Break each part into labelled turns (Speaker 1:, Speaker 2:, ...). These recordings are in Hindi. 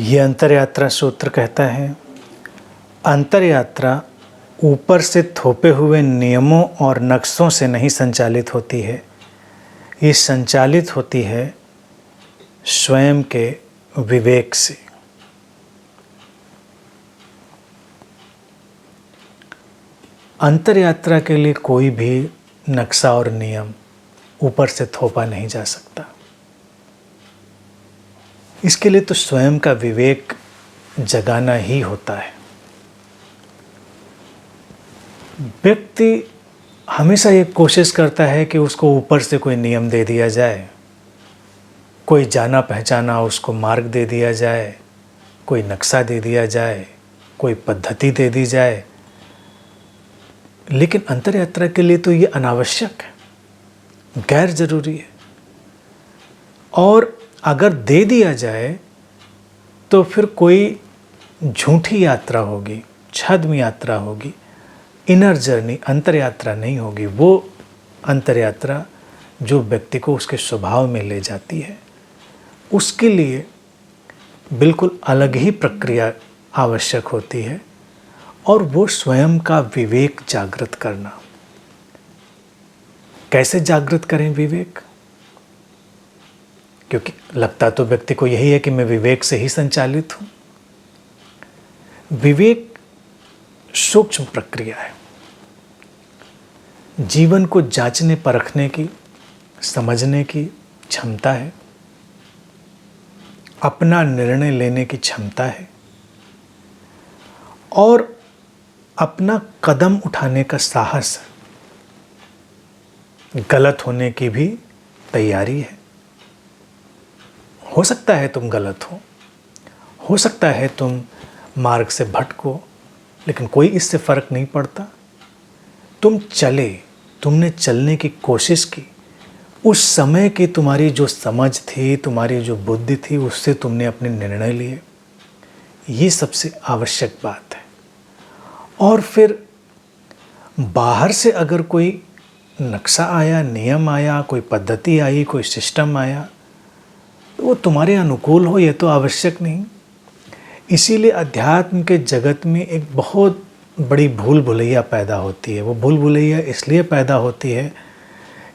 Speaker 1: ये अंतरयात्रा सूत्र कहता है, अंतरयात्रा ऊपर से थोपे हुए नियमों और नक्शों से नहीं संचालित होती है, ये संचालित होती है स्वयं के विवेक से। अंतरयात्रा के लिए कोई भी नक्शा और नियम ऊपर से थोपा नहीं जा सकता। इसके लिए तो स्वयं का विवेक जगाना ही होता है। व्यक्ति हमेशा ये कोशिश करता है कि उसको ऊपर से कोई नियम दे दिया जाए, कोई जाना पहचाना उसको मार्ग दे दिया जाए, कोई नक्शा दे दिया जाए, कोई पद्धति दे दी जाए। लेकिन अंतरयात्रा के लिए तो ये अनावश्यक है, गैर जरूरी है। और अगर दे दिया जाए तो फिर कोई झूठी यात्रा होगी, छद्म यात्रा होगी, इनर जर्नी, अंतरयात्रा नहीं होगी। वो अंतरयात्रा जो व्यक्ति को उसके स्वभाव में ले जाती है, उसके लिए बिल्कुल अलग ही प्रक्रिया आवश्यक होती है, और वो स्वयं का विवेक जागृत करना। कैसे जागृत करें विवेक? क्योंकि लगता तो व्यक्ति को यही है कि मैं विवेक से ही संचालित हूं। विवेक सूक्ष्म प्रक्रिया है, जीवन को जांचने परखने की, समझने की क्षमता है, अपना निर्णय लेने की क्षमता है, और अपना कदम उठाने का साहस है। गलत होने की भी तैयारी है। हो सकता है तुम गलत हो सकता है तुम मार्ग से भटको, लेकिन कोई इससे फर्क नहीं पड़ता। तुम चले, तुमने चलने की कोशिश की, उस समय की तुम्हारी जो समझ थी, तुम्हारी जो बुद्धि थी, उससे तुमने अपने निर्णय लिए। ये सबसे आवश्यक बात है। और फिर बाहर से अगर कोई नक्शा आया, नियम आया, कोई पद्धति आई, कोई सिस्टम आया, तो वो तुम्हारे अनुकूल हो, ये तो आवश्यक नहीं। इसीलिए अध्यात्म के जगत में एक बहुत बड़ी भूल भुलैया पैदा होती है। वो भूल भुलैया इसलिए पैदा होती है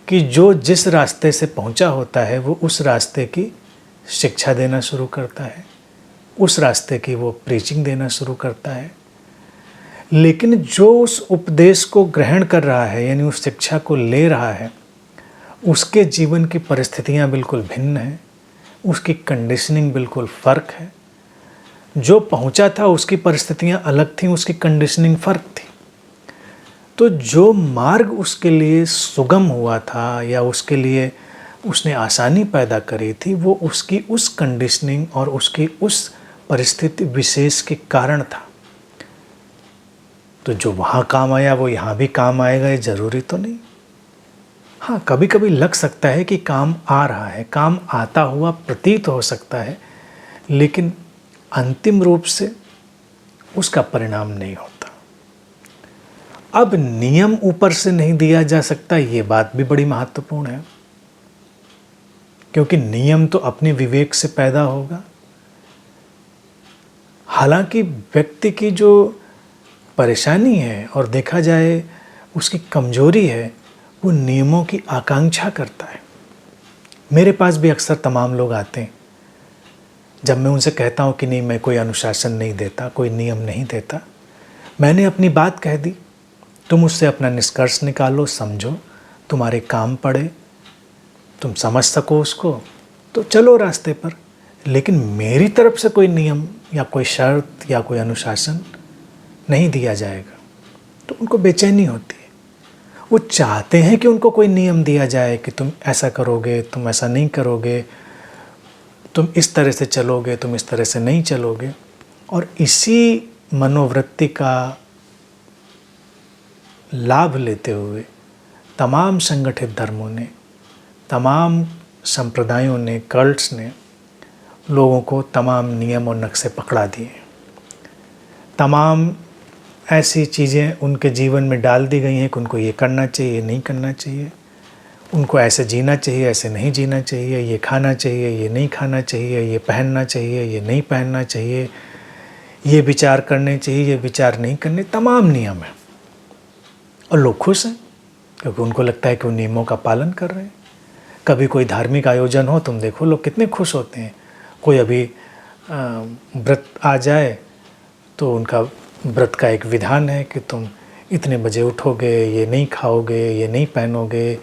Speaker 1: कि जो जिस रास्ते से पहुंचा होता है वो उस रास्ते की शिक्षा देना शुरू करता है, उस रास्ते की वो प्रीचिंग देना शुरू करता है। लेकिन जो उस उपदेश को ग्रहण कर रहा है, यानी उस शिक्षा को ले रहा है, उसके जीवन की परिस्थितियां बिल्कुल भिन्न हैं, उसकी कंडीशनिंग बिल्कुल फ़र्क है। जो पहुंचा था उसकी परिस्थितियां अलग थीं, उसकी कंडीशनिंग फ़र्क थी। तो जो मार्ग उसके लिए सुगम हुआ था या उसके लिए उसने आसानी पैदा करी थी, वो उसकी उस कंडीशनिंग और उसकी उस परिस्थिति विशेष के कारण था। तो जो वहाँ काम आया वो यहाँ भी काम आएगा, ये ज़रूरी तो नहीं। हाँ, कभी कभी लग सकता है कि काम आ रहा है, काम आता हुआ प्रतीत हो सकता है, लेकिन अंतिम रूप से उसका परिणाम नहीं होता। अब नियम ऊपर से नहीं दिया जा सकता, ये बात भी बड़ी महत्वपूर्ण है, क्योंकि नियम तो अपने विवेक से पैदा होगा। हालांकि व्यक्ति की जो परेशानी है और देखा जाए उसकी कमजोरी है, वो नियमों की आकांक्षा करता है। मेरे पास भी अक्सर तमाम लोग आते हैं, जब मैं उनसे कहता हूँ कि नहीं, मैं कोई अनुशासन नहीं देता, कोई नियम नहीं देता, मैंने अपनी बात कह दी, तुम उससे अपना निष्कर्ष निकालो, समझो, तुम्हारे काम पड़े, तुम समझ सको उसको, तो चलो रास्ते पर। लेकिन मेरी तरफ से कोई नियम या कोई शर्त या कोई अनुशासन नहीं दिया जाएगा, तो उनको बेचैनी होती है। वो चाहते हैं कि उनको कोई नियम दिया जाए कि तुम ऐसा करोगे, तुम ऐसा नहीं करोगे, तुम इस तरह से चलोगे, तुम इस तरह से नहीं चलोगे। और इसी मनोवृत्ति का लाभ लेते हुए तमाम संगठित धर्मों ने, तमाम संप्रदायों ने, कल्ट्स ने लोगों को तमाम नियम और नक्शे पकड़ा दिए। तमाम ऐसी चीज़ें उनके जीवन में डाल दी गई हैं कि उनको ये करना चाहिए, नहीं करना चाहिए। उनको ऐसे जीना चाहिए, ऐसे नहीं जीना चाहिए, ये खाना चाहिए, ये नहीं खाना चाहिए, ये पहनना चाहिए, ये नहीं पहनना चाहिए, ये विचार करने चाहिए, ये विचार नहीं करने, तमाम नियम हैं। और लोग खुश हैं क्योंकि उनको लगता है कि वो नियमों का पालन कर रहे हैं। कभी कोई धार्मिक आयोजन हो, तुम देखो लोग कितने खुश होते हैं। कोई अभी व्रत आ जाए तो उनका व्रत का एक विधान है कि तुम इतने बजे उठोगे, ये नहीं खाओगे, ये नहीं पहनोगे,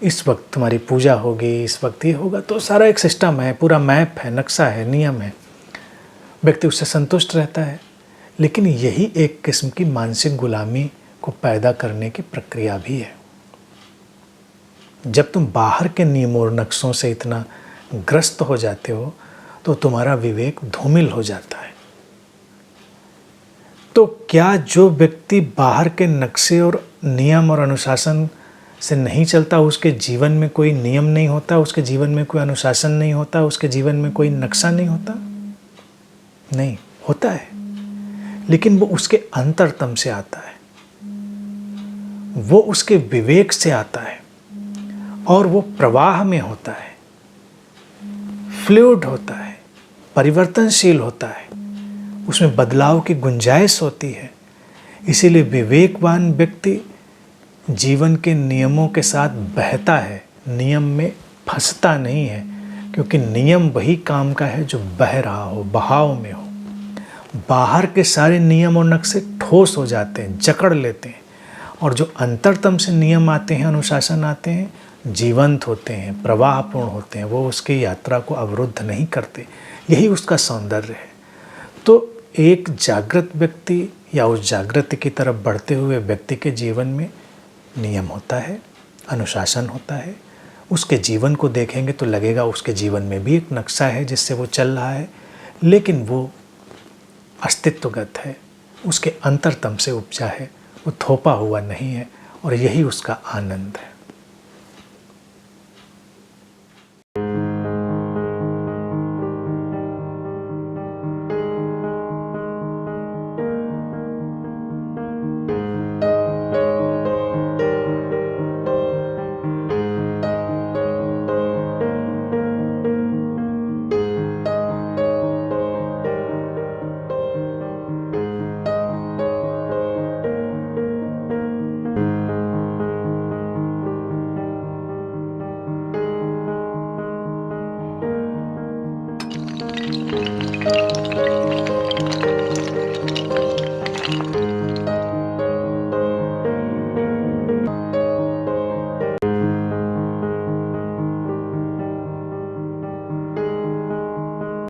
Speaker 1: इस वक्त तुम्हारी पूजा होगी, इस वक्त ये होगा। तो सारा एक सिस्टम है, पूरा मैप है, नक्शा है, नियम है। व्यक्ति उससे संतुष्ट रहता है। लेकिन यही एक किस्म की मानसिक गुलामी को पैदा करने की प्रक्रिया भी है। जब तुम बाहर के नियमों और नक्शों से इतना ग्रस्त हो जाते हो तो तुम्हारा विवेक धूमिल हो जाता है। तो क्या जो व्यक्ति बाहर के नक्शे और नियम और अनुशासन से नहीं चलता, उसके जीवन में कोई नियम नहीं होता, उसके जीवन में कोई अनुशासन नहीं होता, उसके जीवन में कोई नक्शा नहीं होता? नहीं होता है, लेकिन वो उसके अंतरतम से आता है, वो उसके विवेक से आता है और वो प्रवाह में होता है, फ्लूइड होता है, परिवर्तनशील होता है, उसमें बदलाव की गुंजाइश होती है। इसीलिए विवेकवान व्यक्ति जीवन के नियमों के साथ बहता है, नियम में फंसता नहीं है, क्योंकि नियम वही काम का है जो बह रहा हो, बहाव में हो। बाहर के सारे नियम और नक्शे ठोस हो जाते हैं, जकड़ लेते हैं, और जो अंतरतम से नियम आते हैं, अनुशासन आते हैं, जीवंत होते हैं, प्रवाहपूर्ण होते हैं, वो उसकी यात्रा को अवरुद्ध नहीं करते। यही उसका सौंदर्य है। तो एक जागृत व्यक्ति या उस जागृति की तरफ बढ़ते हुए व्यक्ति के जीवन में नियम होता है, अनुशासन होता है। उसके जीवन को देखेंगे तो लगेगा उसके जीवन में भी एक नक्शा है जिससे वो चल रहा है, लेकिन वो अस्तित्वगत है, उसके अंतरतम से उपजा है, वो थोपा हुआ नहीं है, और यही उसका आनंद है।